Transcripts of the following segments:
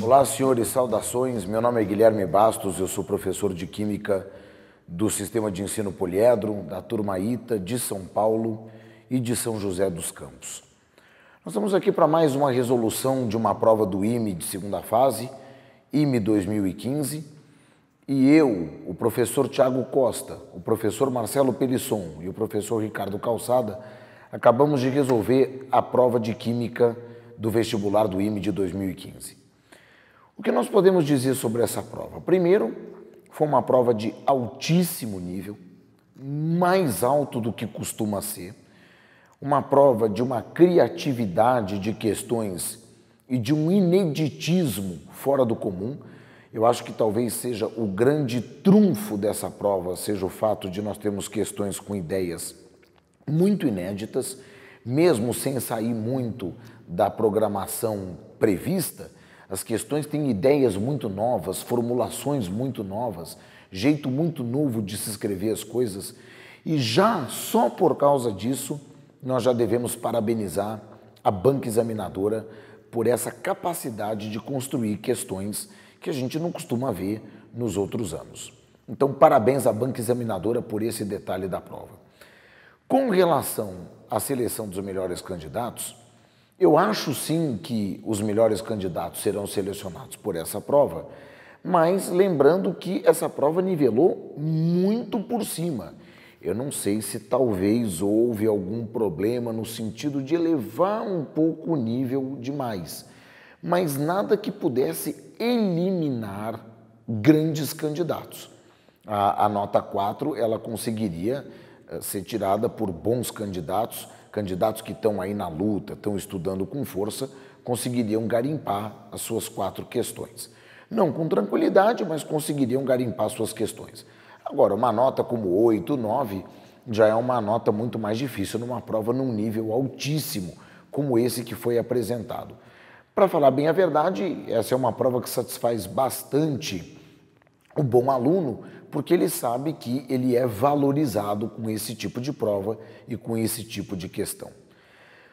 Olá, senhores, saudações. Meu nome é Guilherme Bastos, eu sou professor de Química do Sistema de Ensino Poliedro, da turma ITA, de São Paulo e de São José dos Campos. Nós estamos aqui para mais uma resolução de uma prova do IME de segunda fase, IME 2015, e eu, o professor Tiago Costa, o professor Marcelo Pelisson e o professor Ricardo Calçada, acabamos de resolver a prova de Química do vestibular do IME de 2015. O que nós podemos dizer sobre essa prova? Primeiro, foi uma prova de altíssimo nível, mais alto do que costuma ser, uma prova de uma criatividade de questões e de um ineditismo fora do comum. Eu acho que talvez seja o grande trunfo dessa prova, seja o fato de nós termos questões com ideias muito inéditas, mesmo sem sair muito da programação prevista. As questões têm ideias muito novas, formulações muito novas, jeito muito novo de se escrever as coisas, e já só por causa disso nós já devemos parabenizar a banca examinadora por essa capacidade de construir questões que a gente não costuma ver nos outros anos. Então, parabéns à banca examinadora por esse detalhe da prova. Com relação à seleção dos melhores candidatos, eu acho sim que os melhores candidatos serão selecionados por essa prova, mas lembrando que essa prova nivelou muito por cima. Eu não sei se talvez houve algum problema no sentido de elevar um pouco o nível demais, mas nada que pudesse eliminar grandes candidatos. A nota 4, ela conseguiria ser tirada por bons candidatos, candidatos que estão aí na luta, estão estudando com força, conseguiriam garimpar as suas 4 questões. Não com tranquilidade, mas conseguiriam garimpar suas questões. Agora, uma nota como 8, 9, já é uma nota muito mais difícil numa prova num nível altíssimo, como esse que foi apresentado. Para falar bem a verdade, essa é uma prova que satisfaz bastante o bom aluno, porque ele sabe que ele é valorizado com esse tipo de prova e com esse tipo de questão.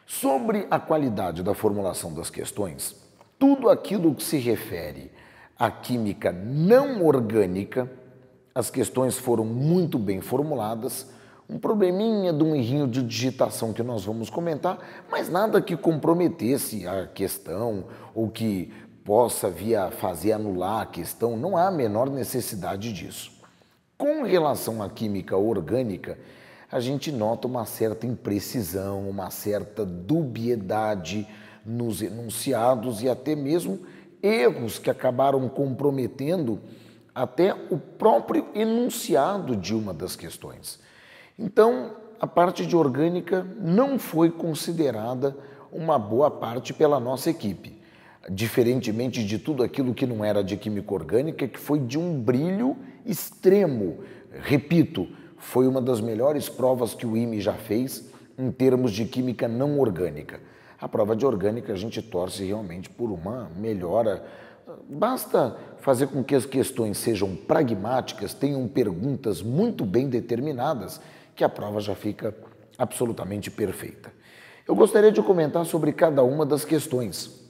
Sobre a qualidade da formulação das questões, tudo aquilo que se refere à química não orgânica, as questões foram muito bem formuladas, um probleminha de um errinho de digitação que nós vamos comentar, mas nada que comprometesse a questão ou que possa fazer anular a questão, não há a menor necessidade disso. Com relação à química orgânica, a gente nota uma certa imprecisão, uma certa dubiedade nos enunciados e até mesmo erros que acabaram comprometendo até o próprio enunciado de uma das questões. Então, a parte de orgânica não foi considerada uma boa parte pela nossa equipe, diferentemente de tudo aquilo que não era de química orgânica, que foi de um brilho extremo. Repito, foi uma das melhores provas que o IME já fez em termos de química não orgânica. A prova de orgânica a gente torce realmente por uma melhora. Basta fazer com que as questões sejam pragmáticas, tenham perguntas muito bem determinadas, que a prova já fica absolutamente perfeita. Eu gostaria de comentar sobre cada uma das questões.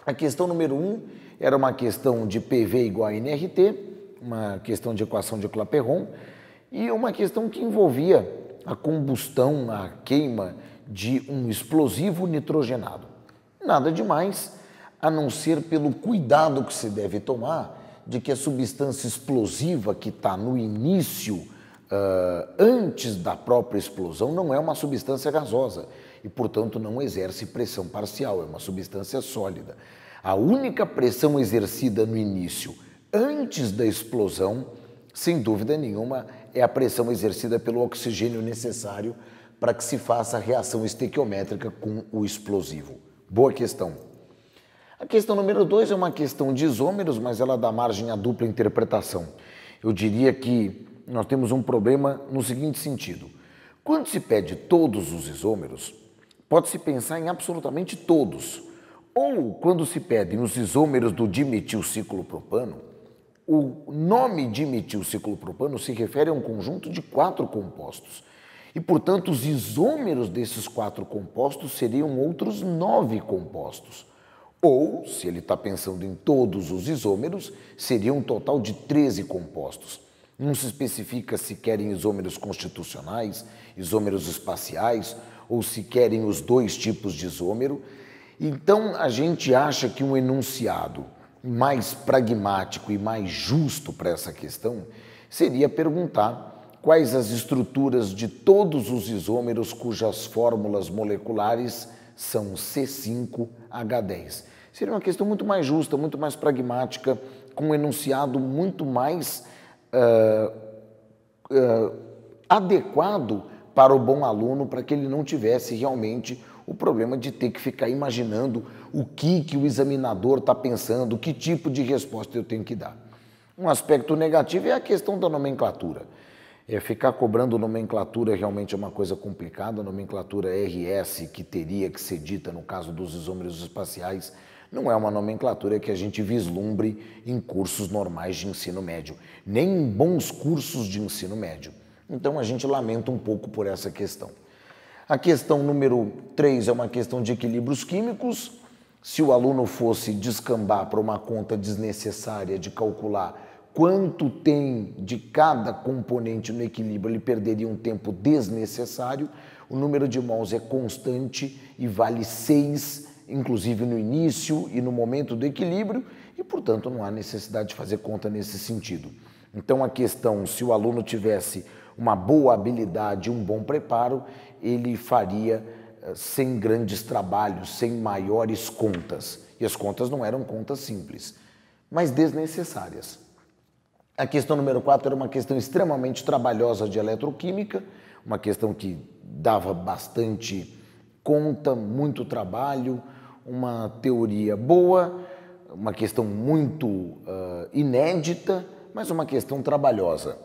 A questão número 1 era uma questão de PV igual a nRT, uma questão de equação de Clapeyron, e uma questão que envolvia a combustão, a queima de um explosivo nitrogenado. Nada demais, a não ser pelo cuidado que se deve tomar de que a substância explosiva que está no início, antes da própria explosão, não é uma substância gasosa e, portanto, não exerce pressão parcial, é uma substância sólida. A única pressão exercida no início, antes da explosão, sem dúvida nenhuma, é a pressão exercida pelo oxigênio necessário para que se faça a reação estequiométrica com o explosivo. Boa questão. A questão número 2 é uma questão de isômeros, mas ela dá margem à dupla interpretação. Eu diria que nós temos um problema no seguinte sentido. Quando se pede todos os isômeros, pode-se pensar em absolutamente todos. Ou quando se pedem os isômeros do dimetilciclopropano, o nome dimetilciclopropano se refere a um conjunto de 4 compostos. E, portanto, os isômeros desses 4 compostos seriam outros 9 compostos. Ou, se ele está pensando em todos os isômeros, seria um total de 13 compostos. Não se especifica se querem isômeros constitucionais, isômeros espaciais, ou se querem os dois tipos de isômero. Então, a gente acha que um enunciado mais pragmático e mais justo para essa questão seria perguntar quais as estruturas de todos os isômeros cujas fórmulas moleculares são C5H10. Seria uma questão muito mais justa, muito mais pragmática, com um enunciado muito mais adequado para o bom aluno, para que ele não tivesse realmente o problema de ter que ficar imaginando o que o examinador está pensando, que tipo de resposta eu tenho que dar. Um aspecto negativo é a questão da nomenclatura. Ficar cobrando nomenclatura realmente é uma coisa complicada. A nomenclatura RS, que teria que ser dita no caso dos isômeros espaciais, não é uma nomenclatura que a gente vislumbre em cursos normais de ensino médio, nem em bons cursos de ensino médio. Então a gente lamenta um pouco por essa questão. A questão número 3 é uma questão de equilíbrios químicos. Se o aluno fosse descambar para uma conta desnecessária de calcular quanto tem de cada componente no equilíbrio, ele perderia um tempo desnecessário. O número de mols é constante e vale 6, inclusive no início e no momento do equilíbrio, e, portanto, não há necessidade de fazer conta nesse sentido. Então, a questão, se o aluno tivesse uma boa habilidade, um bom preparo, ele faria sem grandes trabalhos, sem maiores contas. E as contas não eram contas simples, mas desnecessárias. A questão número 4 era uma questão extremamente trabalhosa de eletroquímica, uma questão que dava bastante conta, muito trabalho, uma teoria boa, uma questão muito inédita, mas uma questão trabalhosa.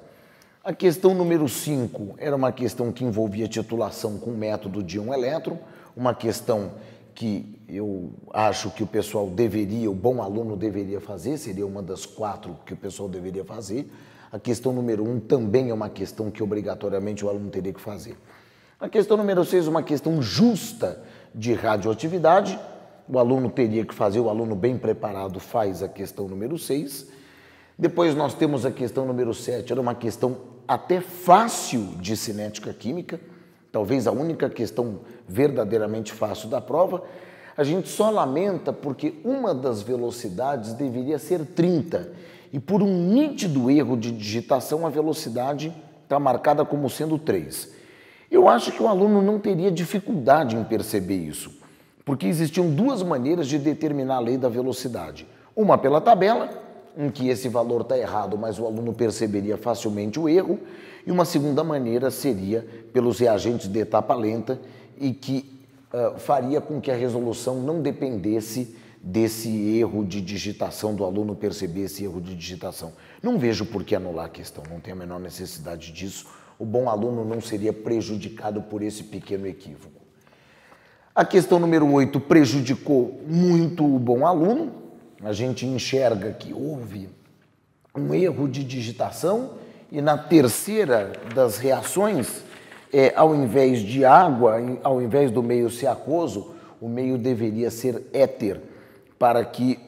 A questão número 5 era uma questão que envolvia titulação com método de íon elétron, uma questão que eu acho que o pessoal deveria, o bom aluno deveria fazer, seria uma das 4 que o pessoal deveria fazer. A questão número 1 também é uma questão que obrigatoriamente o aluno teria que fazer. A questão número 6 é uma questão justa de radioatividade, o aluno teria que fazer, o aluno bem preparado faz a questão número 6. Depois nós temos a questão número 7, era uma questão até fácil de cinética química, talvez a única questão verdadeiramente fácil da prova. A gente só lamenta porque uma das velocidades deveria ser 30 e por um nítido erro de digitação a velocidade está marcada como sendo 3. Eu acho que o aluno não teria dificuldade em perceber isso, porque existiam 2 maneiras de determinar a lei da velocidade. Uma pela tabela, em que esse valor está errado, mas o aluno perceberia facilmente o erro, e uma segunda maneira seria pelos reagentes de etapa lenta e que faria com que a resolução não dependesse desse erro de digitação, do aluno perceber esse erro de digitação. Não vejo por que anular a questão, não tem a menor necessidade disso. O bom aluno não seria prejudicado por esse pequeno equívoco. A questão número 8 prejudicou muito o bom aluno. A gente enxerga que houve um erro de digitação e na terceira das reações, ao invés de água, ao invés do meio ser aquoso, o meio deveria ser éter, para que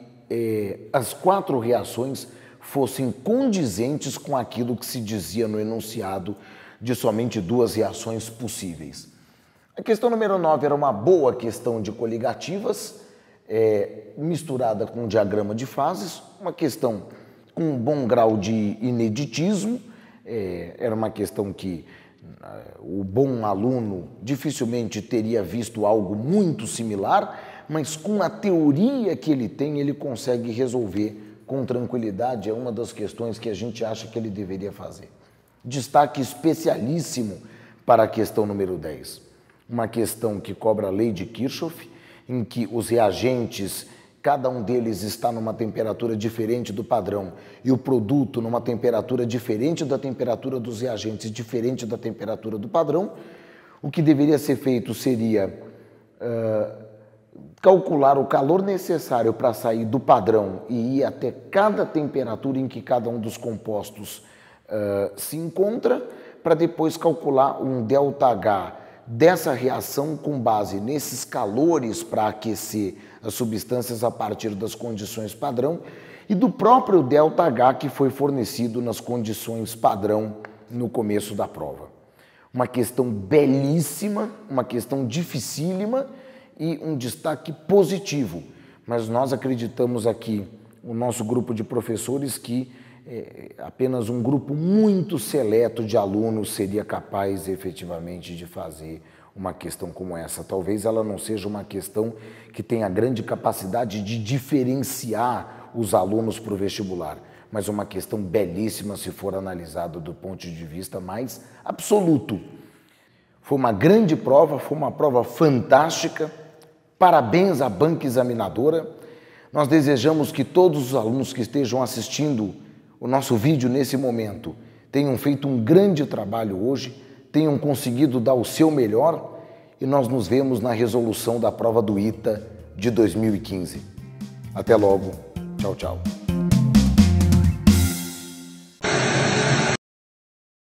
as 4 reações fossem condizentes com aquilo que se dizia no enunciado de somente 2 reações possíveis. A questão número 9 era uma boa questão de coligativas, misturada com um diagrama de fases, uma questão com um bom grau de ineditismo, era uma questão que o bom aluno dificilmente teria visto algo muito similar, mas com a teoria que ele tem, ele consegue resolver com tranquilidade, é uma das questões que a gente acha que ele deveria fazer. Destaque especialíssimo para a questão número 10, uma questão que cobra a lei de Kirchhoff, em que os reagentes, cada um deles está numa temperatura diferente do padrão e o produto numa temperatura diferente da temperatura dos reagentes, diferente da temperatura do padrão. O que deveria ser feito seria calcular o calor necessário para sair do padrão e ir até cada temperatura em que cada um dos compostos se encontra, para depois calcular um ΔH dessa reação com base nesses calores para aquecer as substâncias a partir das condições padrão e do próprio ΔH que foi fornecido nas condições padrão no começo da prova. Uma questão belíssima, uma questão dificílima e um destaque positivo, mas nós acreditamos aqui, o nosso grupo de professores, que apenas um grupo muito seleto de alunos seria capaz efetivamente de fazer uma questão como essa. Talvez ela não seja uma questão que tenha grande capacidade de diferenciar os alunos para o vestibular, mas uma questão belíssima se for analisada do ponto de vista mais absoluto. Foi uma grande prova, foi uma prova fantástica. Parabéns à banca examinadora. Nós desejamos que todos os alunos que estejam assistindo o nosso vídeo nesse momento tenham feito um grande trabalho hoje, tenham conseguido dar o seu melhor e nós nos vemos na resolução da prova do ITA de 2015. Até logo. Tchau, tchau.